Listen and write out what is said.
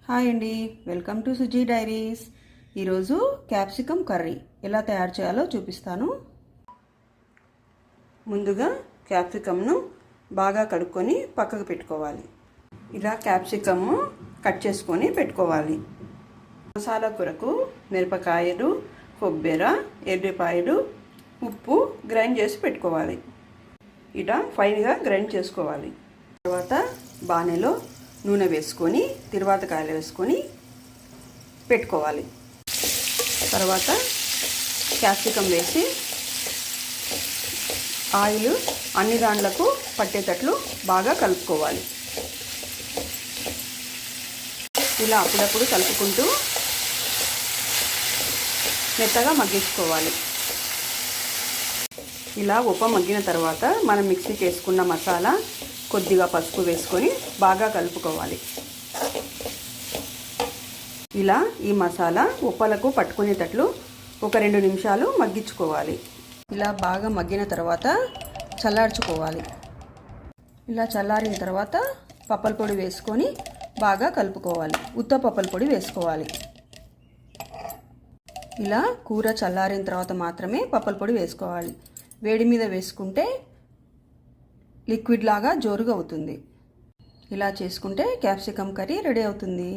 Hi అండి, welcome to Suji diaries. ఈరోజు capsicum curry ఎలా తయారు చేయాలో చూపిస్తాను. ముందుగా క్యాప్సికమ్ను బాగా కడుక్కొని పక్కకు పెట్టుకోవాలి. ఇలా క్యాప్సికమ్ కట్ చేసుకొని పెట్టుకోవాలి. మసాలా కూరకు మిరపకాయలు, కొబ్బరి, ఎల్లిపాయలు, ఉప్పు గ్రైండ్ చేసి పెట్టుకోవాలి. ఇలా ఫైన్గా గ్రైండ్ చేసుకోవాలి. తర్వాత బాణెలో నూనె వేసుకొని తిరువాతకాయలు వేసుకొని పెట్టుకోవాలి. తర్వాత క్యాప్సికమ్ వేసి ఆయిల్ అన్ని దాంట్లకు పట్టేటట్లు బాగా కలుపుకోవాలి. ఇలా అప్పుడప్పుడు కలుపుకుంటూ మెత్తగా మగ్గించుకోవాలి. ఇలా మగ్గిన తర్వాత మనం మిక్సీకి వేసుకున్న మసాలా, కొద్దిగా పసుపు వేసుకొని బాగా కలుపుకోవాలి. ఇలా ఈ మసాలా ఉప్పలకు పట్టుకునేటట్లు ఒక 2 నిమిషాలు మగ్గించుకోవాలి. ఇలా బాగా మగ్గిన తర్వాత చల్లార్చుకోవాలి. ఇలా చల్లారిన తర్వాత పప్పల పొడి వేసుకొని బాగా కలుపుకోవాలి. ఉత్త పప్పల పొడి వేసుకోవాలి. ఇలా కూర చల్లారిన తర్వాత మాత్రమే పప్పల పొడి వేసుకోవాలి. వేడి మీద వేసుకుంటే లిక్విడ్ లాగా జోరుగా అవుతుంది. ఇలా చేసుకుంటే క్యాప్సికమ్ కర్రీ రెడీ అవుతుంది.